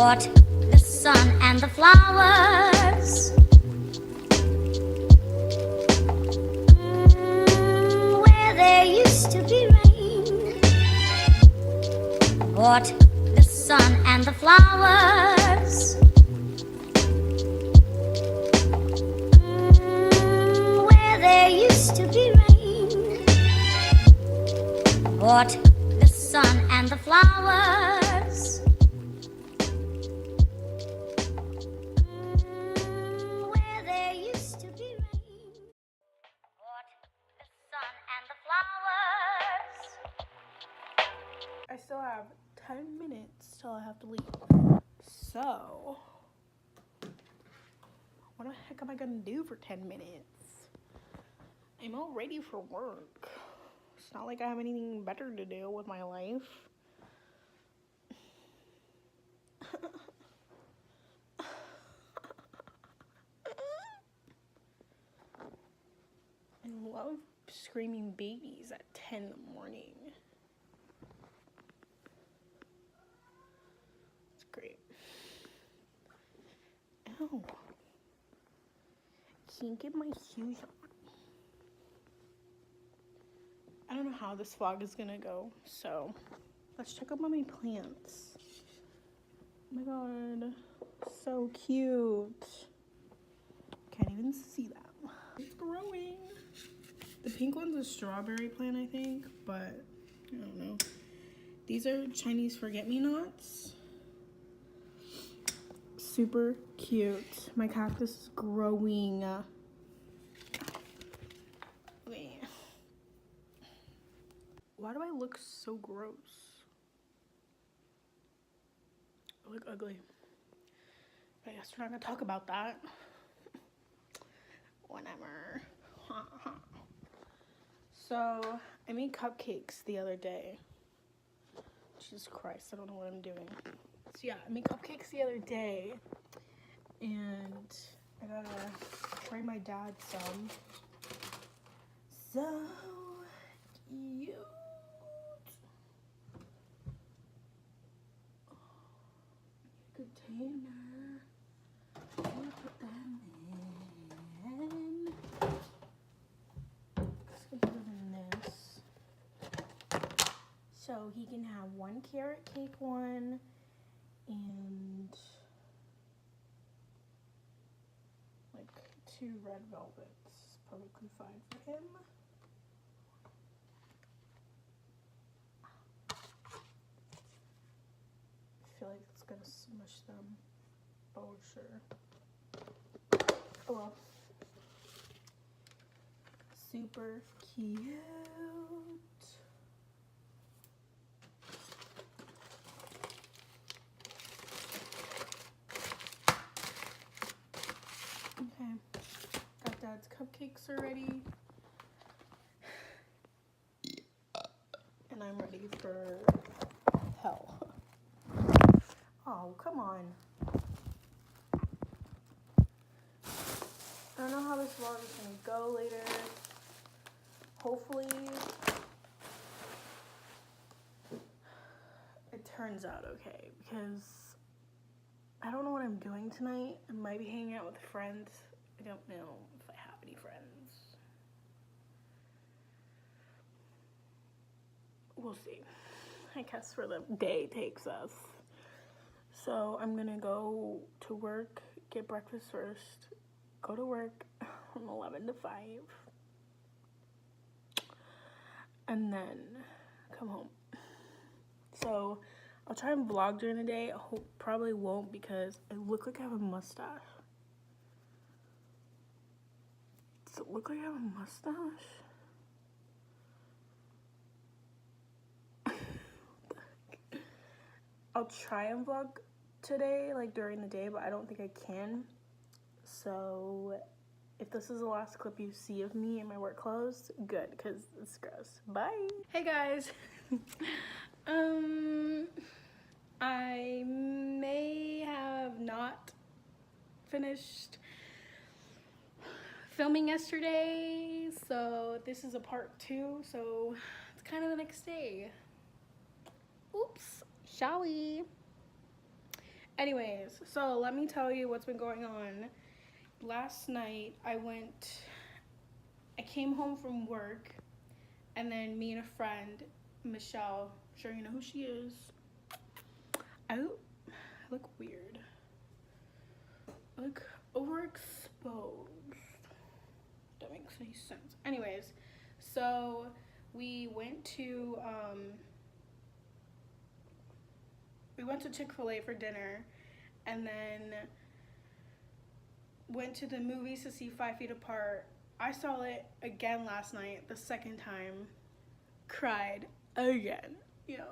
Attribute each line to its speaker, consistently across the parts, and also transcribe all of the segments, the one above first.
Speaker 1: What? The sun and the flowers. Where there used to be rain. What? The sun and the flowers. Where there used to be rain. What? The sun and the flowers. Where there used to be rain. What? The sun and the flowers.
Speaker 2: I still have 10 minutes till I have to leave. So, what the heck am I gonna do for 10 minutes? I'm all ready for work. It's not like I have anything better to do with my life. I love screaming babies at 10 in the morning. It's great. Ow. Can't get my shoes on. I don't know how this vlog is gonna go, so let's check up on my plants. Oh my god, so cute. Can't even see that. It's growing. The pink one's a strawberry plant, I think, but I don't know. These are Chinese forget-me-nots. Super cute. My cactus is growing. Why do I look so gross? I look ugly. But I guess we're not gonna talk about that. Whatever. So, I made cupcakes the other day. Jesus Christ, I don't know what I'm doing. So yeah, I made cupcakes the other day. And I gotta try my dad some. So cute. Container. I'm gonna put them in. Let's put them in this. So he can have one carrot cake one and like 2 red velvets. Perfectly fine for him. I feel like it's gonna smush them. Oh, sure. Oh well. Super cute. Okay. Got Dad's cupcakes already. And I'm ready for hell. Oh, come on. I don't know how this vlog is gonna go later. Hopefully it turns out okay, because I don't know what I'm doing tonight. I might be hanging out with friends. I don't know if I have any friends. We'll see. I guess where the day takes us. So I'm gonna go to work, get breakfast first, go to work from 11 to 5, and then come home. So I'll try and vlog during the day. I hope probably won't because I look like I have a mustache. Does it look like I have a mustache? I'll try and vlog today, like during the day, but I don't think I can. So if this is the last clip you see of me in my work clothes, good, because it's gross. Bye. Hey guys. I may have not finished filming yesterday, so this is a part 2, so it's kind of the next day. Oops, shall we? Anyways, so let me tell you what's been going on. Last night I came home from work, and then me and a friend, Michelle, sure you know who she is. I look weird. I look overexposed. That makes any sense. Anyways, so we went to Chick-fil-A for dinner, and then went to the movies to see 5 Feet Apart. I saw it again last night, the second time. Cried again. You know,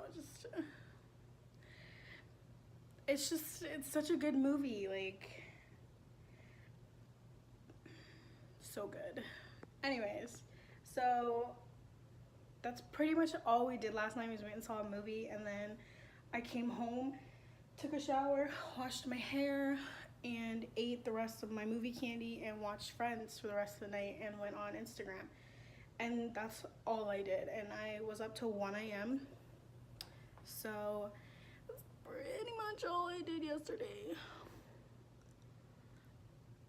Speaker 2: it's such a good movie, like, so good. Anyways, so that's pretty much all we did last night. We went and saw a movie, and then I came home, took a shower, washed my hair, and ate the rest of my movie candy and watched Friends for the rest of the night and went on Instagram. And that's all I did, and I was up till 1 a.m. So that's pretty much all I did yesterday.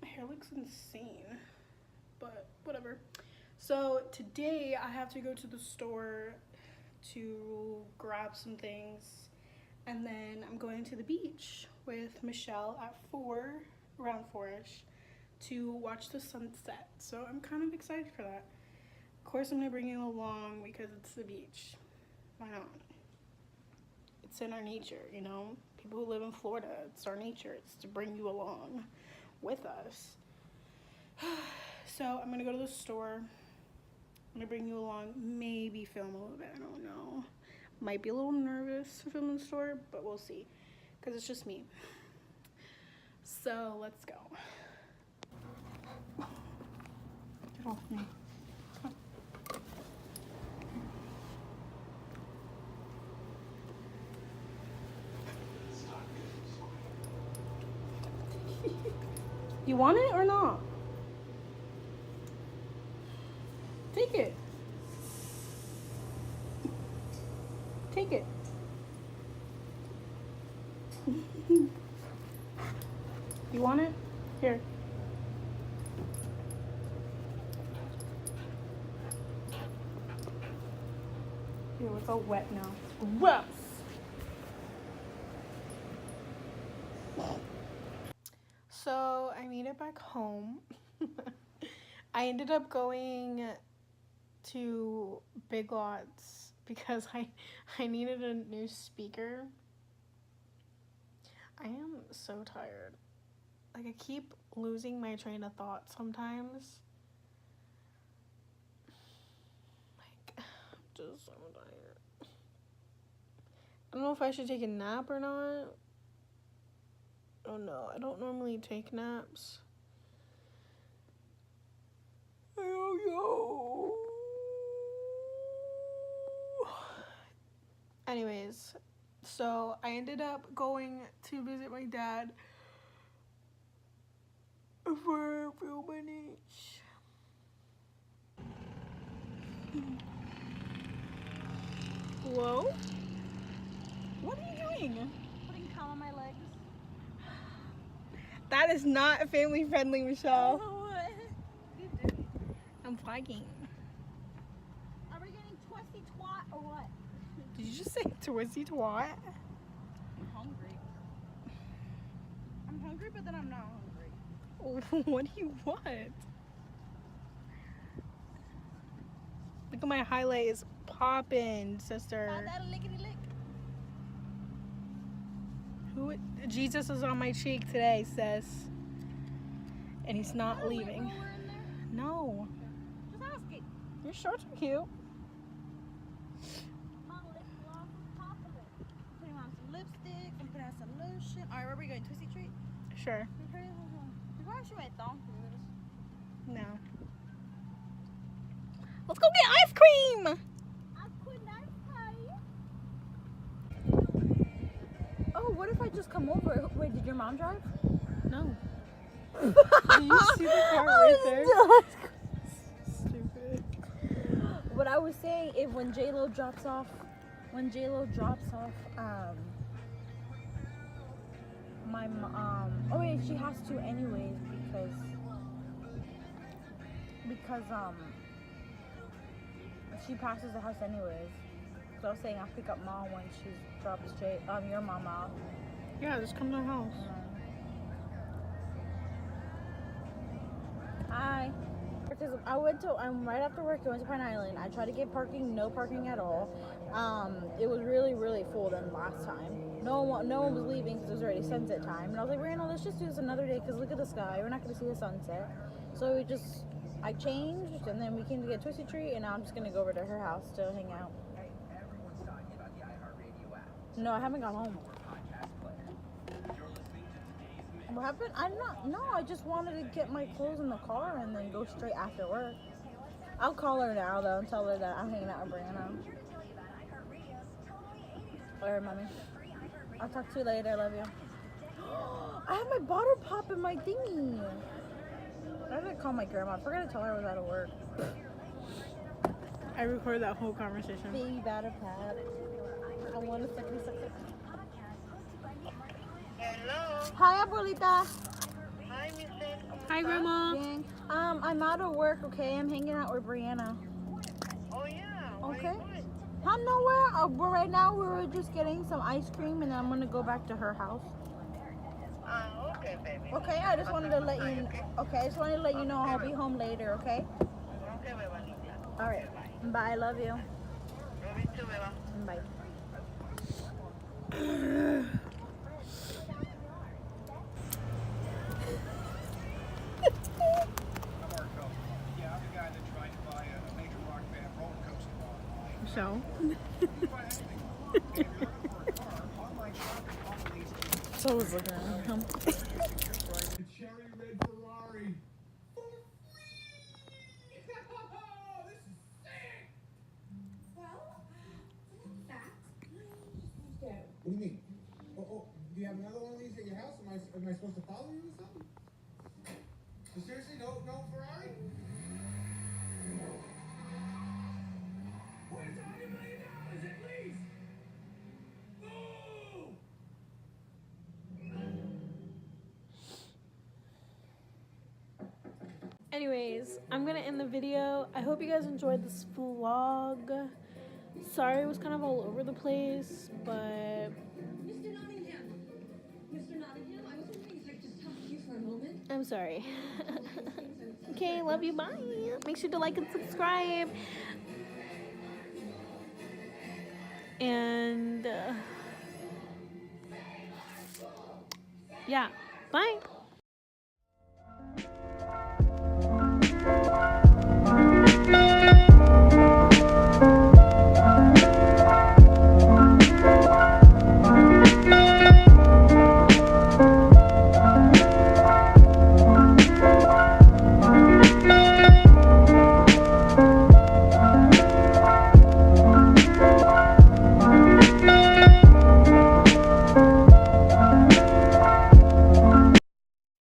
Speaker 2: My hair looks insane, but whatever. So today I have to go to the store to grab some things, and then I'm going to the beach with Michelle at around 4-ish, to watch the sunset. So I'm kind of excited for that. Of course I'm gonna bring you along because it's the beach. Why not? It's in our nature, you know? People who live in Florida, it's our nature. It's to bring you along with us. So I'm gonna go to the store. I'm gonna bring you along, maybe film a little bit, I don't know. Might be a little nervous to film in the store, but we'll see, because it's just me. So let's go. Get off me. You want it or not? Take it. Take it. You want it? Here. Ew, it's all wet now. Gross. So I made it back home. I ended up going to Big Lots because I needed a new speaker. I am so tired. Like, I keep losing my train of thought sometimes. Like, I'm just so tired. I don't know if I should take a nap or not. Oh no, I don't normally take naps. I don't know. Anyways, so I ended up going to visit my dad for a few minutes. Hello? What are you doing?
Speaker 3: Putting calm on my legs.
Speaker 2: That is not family friendly, Michelle.
Speaker 3: Oh, what? You do.
Speaker 2: I'm vlogging.
Speaker 3: Are we getting twisty twat or what?
Speaker 2: Did you just say twisty twat?
Speaker 3: I'm hungry. I'm hungry, but then I'm not hungry.
Speaker 2: What do you want? Look at my highlight is popping, sister.
Speaker 3: Not that a lickety lick.
Speaker 2: Jesus is on my cheek today, sis. And he's not leaving.
Speaker 3: Roller in there?
Speaker 2: No.
Speaker 3: Just asking.
Speaker 2: Your shorts are cute.
Speaker 3: My lip gloss on top of it. Putting on some lipstick and putting on some lotion. Alright, where are we going? Twisty treat?
Speaker 2: Sure.
Speaker 3: Why should I thong through this?
Speaker 2: No. Let's go get ice cream!
Speaker 3: Oh, what if I just come over? Wait, did your mom drive?
Speaker 2: No. Do you see the car right there? Stupid.
Speaker 3: What I was saying, if when J-Lo drops off, my mom. Oh wait, she has to anyways because she passes the house anyways. So I was saying I'll pick up mom when she's dropped straight your mom out.
Speaker 2: Yeah, just come to the house.
Speaker 3: Hi. Because I'm right after work. I went to Pine Island. I tried to get parking, no parking at all. It was really, really full than last time. No one was leaving because it was already sunset time. And I was like, Randall, let's just do this another day because look at the sky. We're not going to see the sunset. So I changed and then we came to get a Twisted Treat and now I'm just going to go over to her house to hang out. No, I haven't got home. What happened? I just wanted to get my clothes in the car and then go straight after work. I'll call her now though and tell her that I'm hanging out with Brianna. Alright, mommy. I'll talk to you later. I love you. I have my bottle pop in my thingy. I didn't call my grandma. I forgot to tell her I was out of work.
Speaker 2: I recorded that whole conversation.
Speaker 3: Baby bottle pop. I want to suck.
Speaker 4: Hello.
Speaker 3: Hi, abuelita.
Speaker 4: Hi, Miss Ed.
Speaker 2: Hi, Grandma.
Speaker 3: Dang. I'm out of work, okay? I'm hanging out with Brianna.
Speaker 4: Oh, yeah.
Speaker 3: Okay. I'm nowhere. But right now we were just getting some ice cream and then I'm gonna go back to her house.
Speaker 4: Okay, baby.
Speaker 3: Okay, I just wanted to let you. Okay, I just wanted to let you know I'll be home later. Okay.
Speaker 4: Okay, baby.
Speaker 3: All right. Bye. I love you.
Speaker 4: Love you too, baby.
Speaker 3: Bye.
Speaker 2: So. So I was looking at him.
Speaker 5: Cherry red Ferrari. For free! This is sick!
Speaker 6: Well, fact.
Speaker 5: What do you mean? Oh, do you have another one of these at your house? Am I supposed to follow you or something? So seriously, no Ferrari? We're talking $1 million at least! Ooh!
Speaker 2: Anyways, I'm gonna end the video. I hope you guys enjoyed this vlog. Sorry it was kind of all over the place, but
Speaker 6: Mr. Nottingham, I was wondering if I could just talk to you for a moment.
Speaker 2: I'm sorry. Okay, love you, bye. Make sure to like and subscribe. And yeah, bye.